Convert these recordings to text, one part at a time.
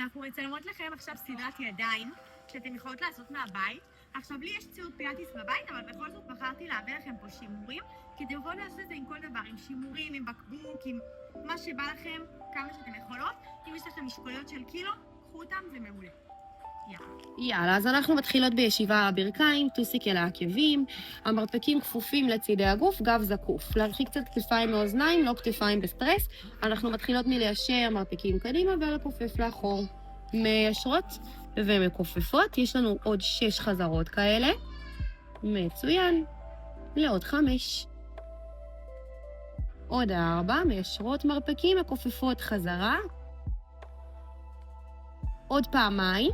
אנחנו מצלמות לכם עכשיו סדרת ידיים שאתם יכולות לעשות מהבית. עכשיו לי יש ציוד פילאטיס בבית, אבל בכל זאת בחרתי להביא לכם פה שימורים, כי אתם יכולים לעשות את זה עם כל דבר, עם שימורים, עם בקבוק, עם מה שבא לכם, כמה שאתם יכולות. אם יש לכם משקוליות של קילו, קחו אותם, זה מעולה. יאללה, אז אנחנו מתחילות בישיבה על הברכיים, טוסיק אל העקבים, המרפקים כפופים לצידי הגוף, גב זקוף. להרחיק קצת כתפיים מאוזניים, לא כתפיים בסטרס. אנחנו מתחילות מליישר מרפקים קדימה ולכופף לאחור. מיישרות ומכופפות. יש לנו עוד 6 חזרות כאלה. מצוין. לעוד 5. עוד 4, מיישרות מרפקים, מכופפות חזרה. עוד פעמיים.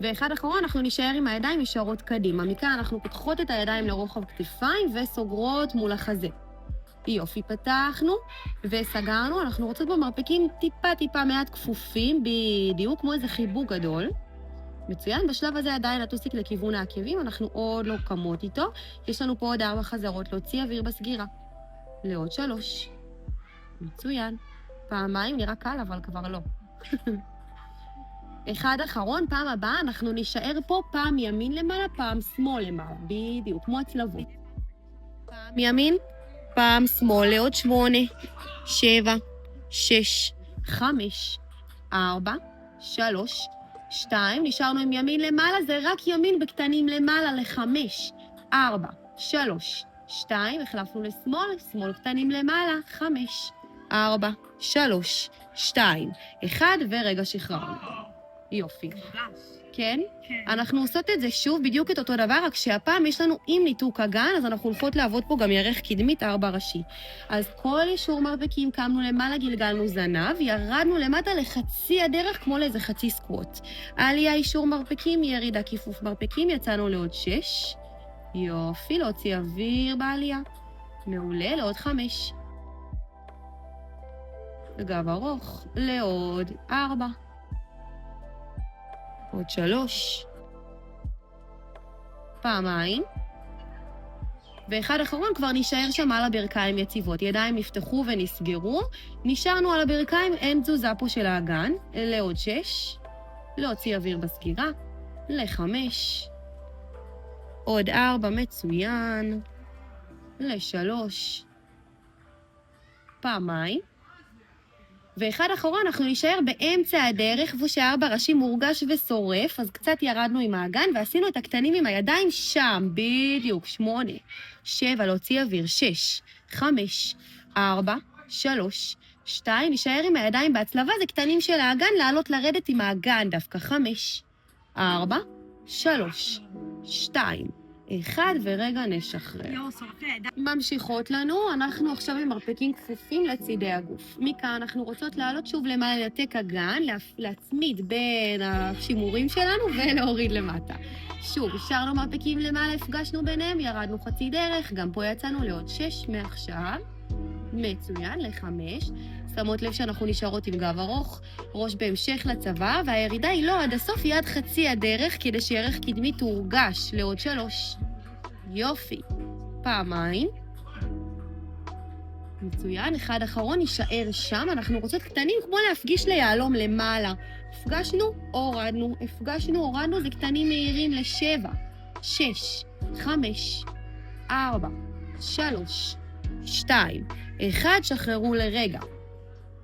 ואחד אחרון, אנחנו נשאר עם הידיים ישרות קדימה. מכאן אנחנו פותחות את הידיים לרוחב כתפיים וסוגרות מול החזה. יופי, פתחנו וסגרנו. אנחנו רוצות במרפקים טיפה מעט כפופים, בדיוק כמו איזה חיבוק גדול. מצוין, בשלב הזה עדיין הטוסיק לכיוון העקבים, אנחנו עוד לא קמות איתו. יש לנו פה עוד 4 חזרות, להוציא אוויר בסגירה. לעוד 3. מצוין. פעמיים נראה קל, אבל כבר לא. אחד אחרון, פעם הבאה אנחנו נשאר פה פעם ימין למעלה, פעם שמאל למעלה. בדיוק, כמו הצלבות. פעם ימין, פעם שמאל, לעוד 8, 7, 6, 5, 4, 3, 2. נשארנו עם ימין למעלה, זה רק ימין בקטנים למעלה, ל5, 4, 3, 2. החלפנו לשמאל, שמאל קטנים למעלה, 5, 4, 3, 2, 1, ורגע שחררנו. יופי. כן? כן. אנחנו עושות את זה שוב, בדיוק את אותו דבר, רק שהפעם יש לנו עם ניתוק אגן, אז אנחנו הולכות לעבוד פה גם ירך קדמית 4 ראשי. אז כל אישור מרפקים, קמנו למעלה, גלגלנו זנב, ירדנו למטה לחצי הדרך, כמו לאיזה חצי סקווט. עלייה אישור מרפקים, ירידה כיפוף מרפקים, יצאנו לעוד 6. יופי, להוציא אוויר בעלייה. מעולה, לעוד 5. גב ארוך, לעוד 4. עוד 3. פעמיים. ואחד אחרון כבר נשאר שם על הברכיים יציבות. ידיים נפתחו ונסגרו. נשארנו על הברכיים, אין תזוזה פה של האגן. לעוד 6. להוציא אוויר בסגירה. ל5. עוד 4, מצוין. ל3. פעמיים. ואחד אחרון, אנחנו נשאר באמצע הדרך, איפה ש4 ראשים מורגש ושורף, אז קצת ירדנו עם האגן, ועשינו את הקטנים עם הידיים שם, בדיוק, 8, 7, להוציא אוויר, 6, 5, 4, 3, 2, נשאר עם הידיים בהצלבה, זה קטנים של האגן, לעלות לרדת עם האגן דווקא, 5, 4, 3, 2, 1, ורגע נשחרר. ממשיכות לנו, אנחנו עכשיו עם מרפקים כפופים לצידי הגוף. מכאן אנחנו רוצות לעלות שוב למעלה, לנתק אגן, להצמיד בין השימורים שלנו ולהוריד למטה. שוב, השארנו מרפקים למעלה, הפגשנו ביניהם, ירדנו חצי דרך, גם פה יצאנו לעוד 6 מעכשיו. מצוין, ל5. שמות לב שאנחנו נשארות עם גב ארוך, ראש בהמשך לצבא, והירידה היא לא עד הסוף, היא עד חצי הדרך, כדי שערך קדמי תורגש לעוד 3. יופי. פעמיים. מצוין, אחד אחרון נשאר שם, אנחנו רוצות קטנים כמו להפגיש ליהלום למעלה. הפגשנו, הורדנו, הפגשנו, הורדנו, זה קטנים מהירים ל7, 6, 5, 4, 3, 2, 1, שחררו לרגע.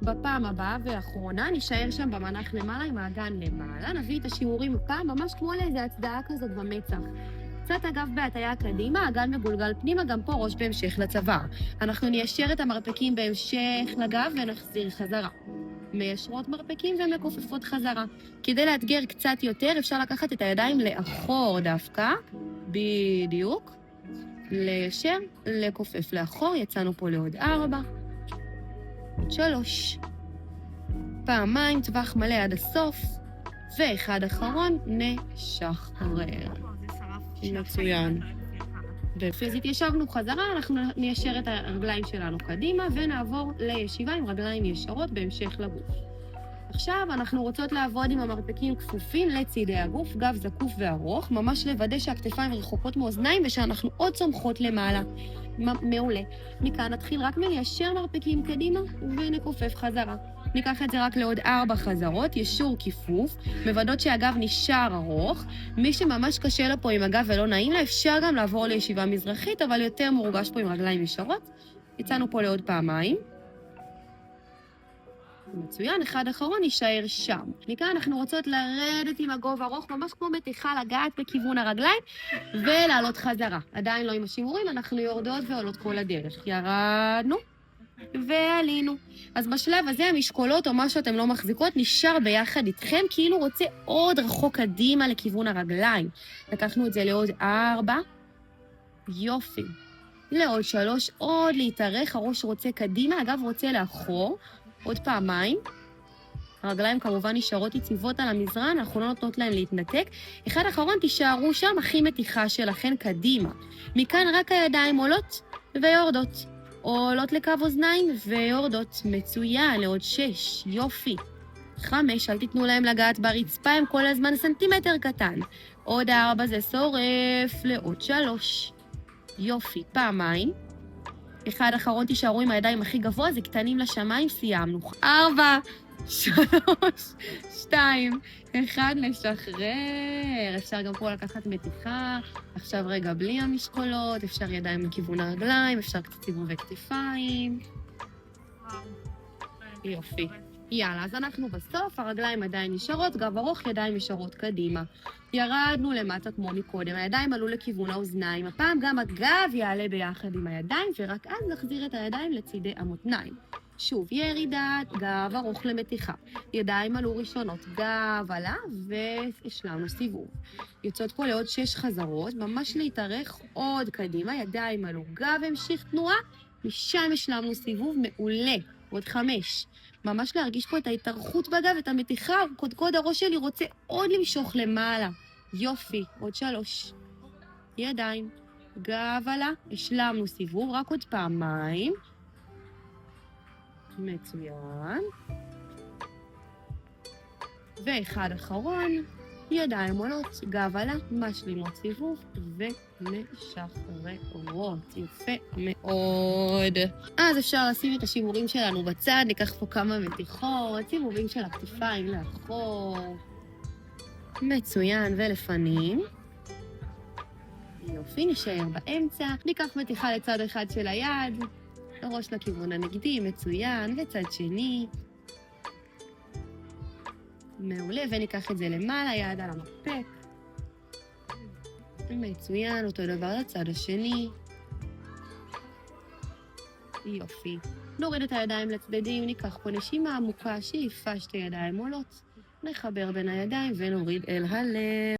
בפעם הבאה והאחרונה נשאר שם במנח למעלה עם האגן למעלה, נביא את השיעורים פעם ממש כמו לאיזו הצדעה כזאת במצח. קצת אגב בהטיה קדימה, האגן מגולגל פנימה, גם פה ראש בהמשך לצוואר. אנחנו ניישר את המרפקים בהמשך לגב ונחזיר חזרה. מיישרות מרפקים ומכופפות חזרה. כדי לאתגר קצת יותר אפשר לקחת את הידיים לאחור דווקא, בדיוק. ליישר, לכופף לאחור, יצאנו פה לעוד 4, עוד 3, פעמיים, טווח מלא עד הסוף, ואחד אחרון, נשחרר. מצוין. ופיזית ישבנו חזרה, אנחנו ניישר את הרגליים שלנו קדימה, ונעבור לישיבה עם רגליים ישרות בהמשך לגוף. עכשיו אנחנו רוצות לעבוד עם המרפקים כפופים לצידי הגוף, גב זקוף וארוך, ממש לוודא שהכתפיים רחוקות מאוזניים ושאנחנו עוד צומחות למעלה. מעולה. מכאן נתחיל רק מליישר מרפקים קדימה ונכופף חזרה. ניקח את זה רק לעוד 4 חזרות, ישור כיפוף, מוודאות שהגב נשאר ארוך. מי שממש קשה לה פה עם הגב ולא נעים לה, אפשר גם לעבור לישיבה מזרחית, אבל יותר מורגש פה עם רגליים ישרות. יצאנו פה לעוד פעמיים. מצוין, אחד אחרון יישאר שם. מכאן אנחנו רוצות לרדת עם הגובה ארוך, ממש כמו מתיחה, לגעת בכיוון הרגליים, ולעלות חזרה. עדיין לא עם השימורים, אנחנו יורדות ועולות כל הדרך. ירדנו ועלינו. אז בשלב הזה המשקולות או מה שאתם לא מחזיקות נשאר ביחד איתכם, כאילו רוצה עוד רחוק קדימה לכיוון הרגליים. לקחנו את זה לעוד 4. יופי. לעוד 3, עוד להתארך, הראש רוצה קדימה, הגב רוצה לאחור. עוד פעמיים. הרגליים כמובן נשארות יציבות על המזרן, אנחנו לא נותנות להם להתנתק. אחד אחרון, תישארו שם, הכי מתיחה שלכן קדימה. מכאן רק הידיים עולות ויורדות. עולות לקו אוזניים ויורדות. מצוין, לעוד 6, יופי. 5, אל תיתנו להם לגעת ברצפה, הם כל הזמן סנטימטר קטן. עוד 4, זה שורף, לעוד 3. יופי, פעמיים. אחד אחרון, תישארו עם הידיים הכי גבוה, זה קטנים לשמיים, סיימנו. 4, 3, 2, 1, לשחרר. אפשר גם פה לקחת מתיחה, עכשיו רגע בלי המשקולות, אפשר ידיים לכיוון הרגליים, אפשר קצת סיבובי כתפיים. יופי. יאללה, אז אנחנו בסוף, הרגליים עדיין נשארות, גב ארוך, ידיים נשארות קדימה. ירדנו למטה כמו מקודם, הידיים עלו לכיוון האוזניים. הפעם גם הגב יעלה ביחד עם הידיים, ורק אז נחזיר את הידיים לצידי המותניים. שוב, ירידה, גב ארוך למתיחה. ידיים עלו ראשונות, גב עלה, והשלמנו סיבוב. יוצאות פה לעוד 6 חזרות, ממש להתארך עוד קדימה, ידיים עלו, גב המשיך תנועה, משם השלמנו סיבוב מעולה. עוד 5. ממש להרגיש פה את ההתארכות בגב, את המתיחה, קודקוד הראש שלי רוצה עוד למשוך למעלה. יופי, עוד 3. ידיים, גב עלה, השלמנו סיבוב, רק עוד פעמיים. מצוין. ואחד אחרון, ידיים עולות, גב עלה, משלימות סיבוב ומשחררות. יפה מאוד. אז אפשר לשים את השימורים שלנו בצד, ניקח פה כמה מתיחות, סיבובים של הכתפיים לאחור. מצוין, ולפנים. יופי, נשאר באמצע. ניקח מתיחה לצד אחד של היד, הראש לכיוון הנגדי, מצוין, וצד שני. מעולה, וניקח את זה למעלה, יד על המרפק. מצוין, אותו דבר לצד השני. יופי. נוריד את הידיים לצדדים, ניקח פה נשימה עמוקה, שאיפה, 2 ידיים עולות. נחבר בין הידיים ונוריד אל הלב.